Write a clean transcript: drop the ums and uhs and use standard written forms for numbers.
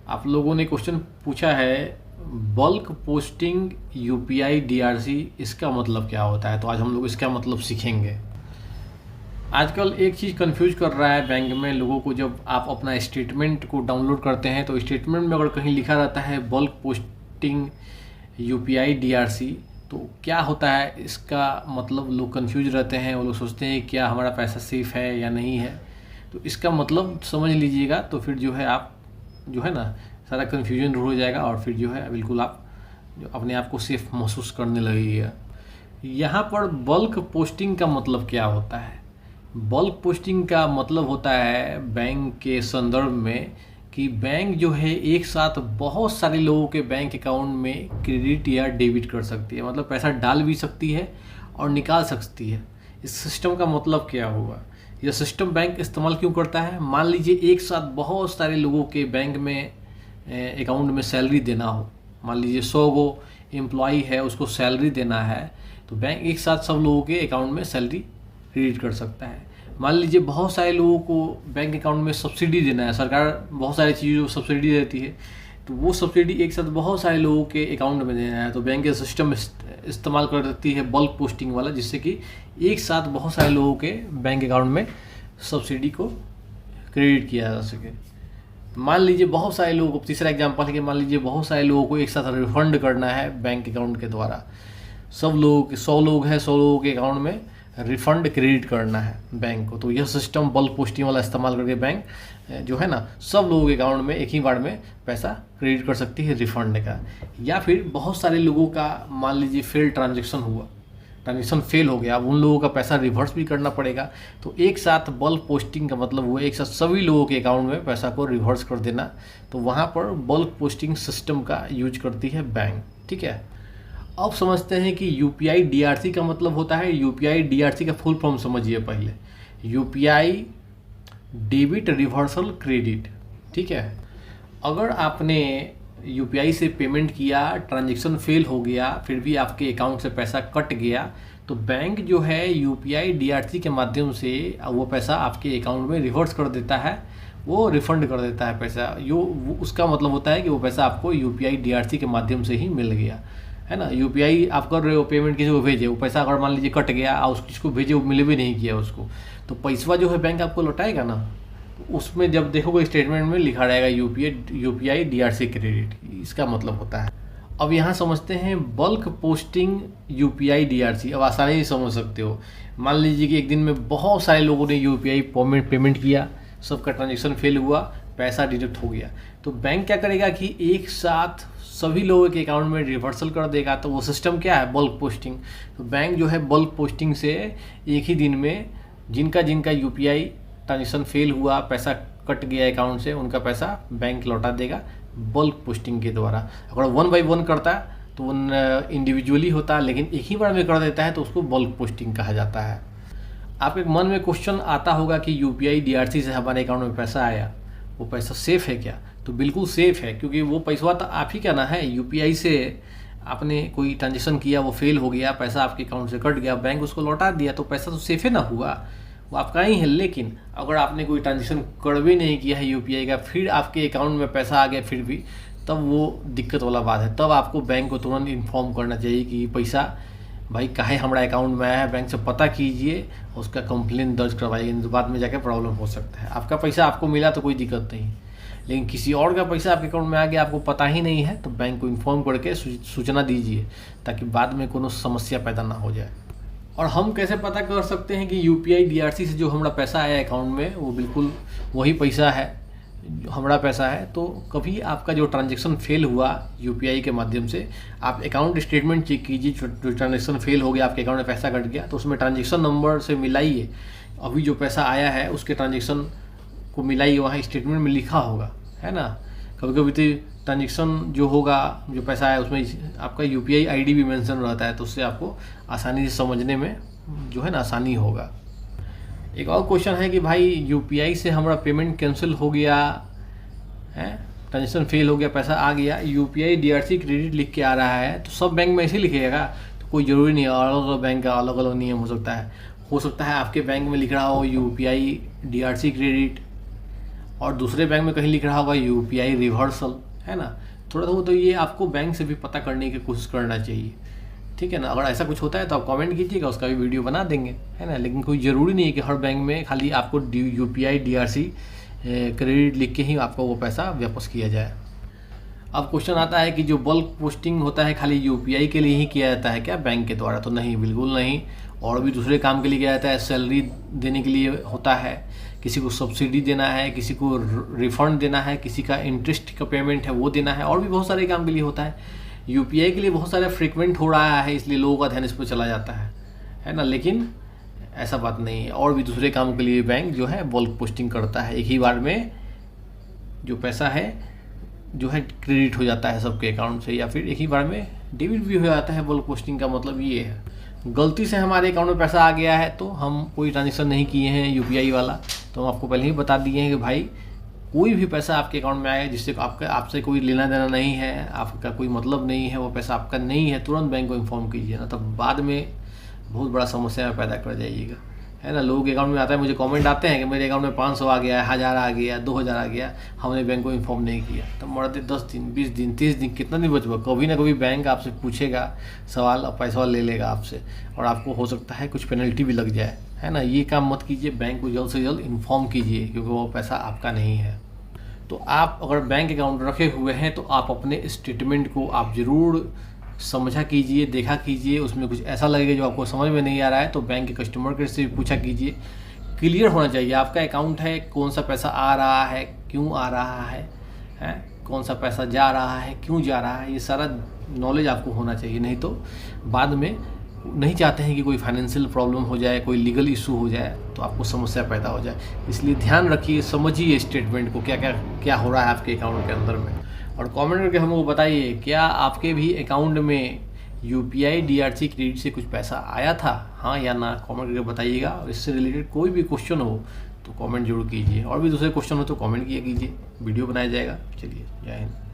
आप लोगों ने क्वेश्चन पूछा है बल्क पोस्टिंग यूपीआई डीआरसी, इसका मतलब क्या होता है। तो आज हम लोग इसका मतलब सीखेंगे। आजकल एक चीज़ कंफ्यूज कर रहा है बैंक में लोगों को। जब आप अपना स्टेटमेंट को डाउनलोड करते हैं तो स्टेटमेंट में अगर कहीं लिखा रहता है बल्क पोस्टिंग यूपीआई डीआरसी, तो क्या होता है इसका मतलब लोग कंफ्यूज रहते हैं। वो लोग सोचते हैं क्या हमारा पैसा सेफ है या नहीं है। तो इसका मतलब समझ लीजिएगा, तो फिर जो है आप जो है ना सारा कन्फ्यूजन दूर हो जाएगा और फिर जो है बिल्कुल आप जो अपने आप को सेफ महसूस करने लगेगा। यहाँ पर बल्क पोस्टिंग का मतलब क्या होता है। बल्क पोस्टिंग का मतलब होता है बैंक के संदर्भ में कि बैंक जो है एक साथ बहुत सारे लोगों के बैंक अकाउंट में क्रेडिट या डेबिट कर सकती है, मतलब पैसा डाल भी सकती है और निकाल सकती है। इस सिस्टम का मतलब क्या हुआ, यह सिस्टम बैंक इस्तेमाल क्यों करता है। मान लीजिए एक साथ बहुत सारे लोगों के बैंक में अकाउंट में सैलरी देना हो। मान लीजिए 100 गो एम्प्लॉई है, उसको सैलरी देना है, तो बैंक एक साथ सब लोगों के अकाउंट में सैलरी क्रेडिट कर सकता है। मान लीजिए बहुत सारे लोगों को बैंक अकाउंट में सब्सिडी देना है, सरकार बहुत सारी चीज़ों को सब्सिडी देती है, तो वो सब्सिडी एक साथ बहुत सारे लोगों के अकाउंट में देना है, तो बैंक के सिस्टम इस्तेमाल कर देती है बल्क पोस्टिंग वाला, जिससे कि एक साथ बहुत सारे लोगों के बैंक अकाउंट में सब्सिडी को क्रेडिट किया जा सके। मान लीजिए बहुत सारे लोगों को, तीसरा एग्जांपल है कि मान लीजिए बहुत सारे लोगों को एक साथ रिफंड करना है बैंक अकाउंट के द्वारा। सब लोगों के 100 लोग हैं, 100 लोगों के अकाउंट में रिफंड क्रेडिट करना है बैंक को, तो यह सिस्टम बल्क पोस्टिंग वाला इस्तेमाल करके बैंक जो है ना सब लोगों के अकाउंट में एक ही बार में पैसा क्रेडिट कर सकती है रिफंड का। या फिर बहुत सारे लोगों का मान लीजिए फेल ट्रांजेक्शन हुआ, ट्रांजेक्शन फेल हो गया, अब उन लोगों का पैसा रिवर्स भी करना पड़ेगा, तो एक साथ बल्क पोस्टिंग का मतलब हुआ एक साथ सभी लोगों के अकाउंट में पैसा को रिवर्स कर देना। तो वहाँ पर बल्क पोस्टिंग सिस्टम का यूज करती है बैंक। ठीक है, अब समझते हैं कि यूपीआई डीआरसी का मतलब होता है। यूपीआई डीआरसी का फुल फॉर्म समझिए पहले, यूपीआई डेबिट रिवर्सल क्रेडिट। ठीक है, अगर आपने यूपीआई से पेमेंट किया, ट्रांजैक्शन फेल हो गया, फिर भी आपके अकाउंट से पैसा कट गया, तो बैंक जो है यूपीआई डीआरसी के माध्यम से वो पैसा आपके अकाउंट में रिवर्स कर देता है, वो रिफ़ंड कर देता है पैसा। उसका मतलब होता है कि वो पैसा आपको यूपीआई डीआरसी के माध्यम से ही मिल गया, है ना। यूपीआई आप कर रहे हो, पेमेंट किसी को भेजे, वो पैसा अगर मान लीजिए कट गया और किसको भेजे वो मिले भी नहीं किया उसको, तो पैसा जो है बैंक आपको लौटाएगा ना। उसमें जब देखोगे स्टेटमेंट में लिखा रहेगा यूपीआई डीआरसी क्रेडिट, इसका मतलब होता है। अब यहाँ समझते हैं बल्क पोस्टिंग यूपीआई डीआरसी। अब आसानी से समझ सकते हो। मान लीजिए कि एक दिन में बहुत सारे लोगों ने यूपीआई पेमेंट किया, सबका ट्रांजेक्शन फेल हुआ, पैसा डिडक्ट हो गया, तो बैंक क्या करेगा कि एक साथ सभी लोगों के अकाउंट में रिवर्सल कर देगा। तो वो सिस्टम क्या है, बल्क पोस्टिंग। तो बैंक जो है बल्क पोस्टिंग से एक ही दिन में जिनका यूपीआई ट्रांजेक्शन फेल हुआ, पैसा कट गया अकाउंट से, उनका पैसा बैंक लौटा देगा बल्क पोस्टिंग के द्वारा। अगर 1 बाय 1 करता है तो इंडिविजुअली होता है, लेकिन एक ही बार में कर देता है तो उसको बल्क पोस्टिंग कहा जाता है। आपके मन में क्वेश्चन आता होगा कि यूपीआई डीआरसी से हमारे अकाउंट में पैसा आया, वो पैसा सेफ़ है क्या। तो बिल्कुल सेफ़ है, क्योंकि वो पैसा तो आप ही का ना है। यूपीआई से आपने कोई ट्रांजेक्शन किया, वो फेल हो गया, पैसा आपके अकाउंट से कट गया, बैंक उसको लौटा दिया, तो पैसा तो सेफ़ है ना हुआ, वो आपका ही है। लेकिन अगर आपने कोई ट्रांजेक्शन कर भी नहीं किया है यूपीआई का, फिर आपके अकाउंट में पैसा आ गया फिर भी, तब वो दिक्कत वाला बात है। तब आपको बैंक को तुरंत इन्फॉर्म करना चाहिए कि पैसा भाई काहे हमारा अकाउंट में आया है, बैंक से पता कीजिए, उसका कंप्लेन दर्ज करवाइए, बाद में जाकर प्रॉब्लम हो सकता है। आपका पैसा आपको मिला तो कोई दिक्कत नहीं, लेकिन किसी और का पैसा आपके अकाउंट में आ गया, आपको पता ही नहीं है, तो बैंक को इन्फॉर्म करके सूचना दीजिए, ताकि बाद में कोनो समस्या पैदा ना हो जाए। और हम कैसे पता कर सकते हैं कि यूपीआई डीआरसी से जो हमारा पैसा आया अकाउंट में वो बिल्कुल वही पैसा है जो हमारा पैसा है। तो कभी आपका जो ट्रांजेक्शन फेल हुआ यूपीआई के माध्यम से, आप अकाउंट स्टेटमेंट चेक कीजिए, जो ट्रांजेक्शन फेल हो गया, आपके अकाउंट में पैसा कट गया, तो उसमें ट्रांजेक्शन नंबर से मिलाइए, अभी जो पैसा आया है उसके ट्रांजेक्शन को मिलाइए, वहाँ स्टेटमेंट में लिखा होगा, है ना। कभी कभी तो ट्रांजेक्शन जो होगा, जो पैसा है, उसमें आपका यूपीआई आईडी भी मेंशन रहता है, तो उससे आपको आसानी से समझने में जो है ना आसानी होगा। एक और क्वेश्चन है कि भाई यूपीआई से हमारा पेमेंट कैंसिल हो गया है, ट्रांजेक्शन फेल हो गया, पैसा आ गया, यूपीआई डीआरसी क्रेडिट लिख के आ रहा है, तो सब बैंक में ऐसे लिखेगा। तो कोई ज़रूरी नहीं है, अलग अलग बैंक का अलग अलग नियम हो सकता है आपके बैंक में लिख रहा हो यूपीआई डीआरसी क्रेडिट, और दूसरे बैंक में कहीं लिख रहा होगा यूपीआई रिवर्सल, है ना। थोड़ा तो ये आपको बैंक से भी पता करने की कोशिश करना चाहिए, ठीक है ना। अगर ऐसा कुछ होता है तो आप कमेंट कीजिएगा, उसका भी वीडियो बना देंगे, है ना। लेकिन कोई ज़रूरी नहीं है कि हर बैंक में खाली आपको यूपीआई डीआरसी क्रेडिट लिख के ही आपको वो पैसा वापस किया जाए। अब क्वेश्चन आता है कि जो बल्क पोस्टिंग होता है खाली यूपीआई के लिए ही किया जाता है क्या बैंक के द्वारा? तो नहीं, बिल्कुल नहीं। और भी दूसरे काम के लिए किया जाता है, सैलरी देने के लिए होता है, किसी को सब्सिडी देना है, किसी को रिफंड देना है, किसी का इंटरेस्ट का पेमेंट है वो देना है, और भी बहुत सारे काम के लिए होता है। यूपीआई के लिए बहुत सारा फ्रीक्वेंट हो रहा है, इसलिए लोगों का ध्यान इस पर चला जाता है ना। लेकिन ऐसा बात नहीं है, और भी दूसरे काम के लिए बैंक जो है बल्क पोस्टिंग करता है। एक ही बार में जो पैसा है जो है क्रेडिट हो जाता है सबके अकाउंट से, या फिर एक ही बार में डेबिट भी हो जाता है। बल्क पोस्टिंग का मतलब ये है, गलती से हमारे अकाउंट में पैसा आ गया है तो हम कोई ट्रांजेक्शन नहीं किए हैं यूपीआई वाला, तो हम आपको पहले ही बता दिए हैं कि भाई कोई भी पैसा आपके अकाउंट में आया जिससे आपसे कोई लेना देना नहीं है, आपका कोई मतलब नहीं है, वो पैसा आपका नहीं है, तुरंत बैंक को इन्फॉर्म कीजिए ना, तब बाद में बहुत बड़ा समस्या पैदा कर जाइएगा, है ना। लोगों के अकाउंट में आता है, मुझे कमेंट आते हैं कि मेरे अकाउंट में 500 आ गया, 1000 आ गया, 2000 आ गया, हमने बैंक को इन्फॉर्म नहीं किया। तो मरते 10 दिन, 20 दिन, 30 दिन, कितना दिन बचेगा? कभी ना कभी बैंक आपसे पूछेगा सवाल और पैसा ले लेगा आपसे, और आपको हो सकता है कुछ पेनल्टी भी लग जाए, है ना। ये काम मत कीजिए, बैंक को जल्द से जल्द इन्फॉर्म कीजिए, क्योंकि वो पैसा आपका नहीं है। तो आप अगर बैंक अकाउंट रखे हुए हैं तो आप अपने स्टेटमेंट को आप ज़रूर समझा कीजिए, देखा कीजिए। उसमें कुछ ऐसा लगेगा जो आपको समझ में नहीं आ रहा है तो बैंक के कस्टमर केयर से भी पूछा कीजिए। क्लियर होना चाहिए आपका अकाउंट है, कौन सा पैसा आ रहा है, क्यों आ रहा है, कौन सा पैसा जा रहा है, क्यों जा रहा है, ये सारा नॉलेज आपको होना चाहिए। नहीं तो बाद में नहीं चाहते हैं कि कोई फाइनेंशियल प्रॉब्लम हो जाए, कोई लीगल इशू हो जाए तो आपको समस्या पैदा हो जाए। इसलिए ध्यान रखिए, समझिए स्टेटमेंट को, क्या हो रहा है आपके अकाउंट के अंदर में। और कमेंट करके हमको बताइए, क्या आपके भी अकाउंट में यूपीआई डीआरसी क्रेडिट से कुछ पैसा आया था, हाँ या ना? कमेंट करके बताइएगा। और इससे रिलेटेड कोई भी क्वेश्चन हो तो कमेंट जरूर कीजिए, और भी दूसरे क्वेश्चन हो तो कमेंट किया कीजिए, वीडियो बनाया जाएगा। चलिए, जय हिंद।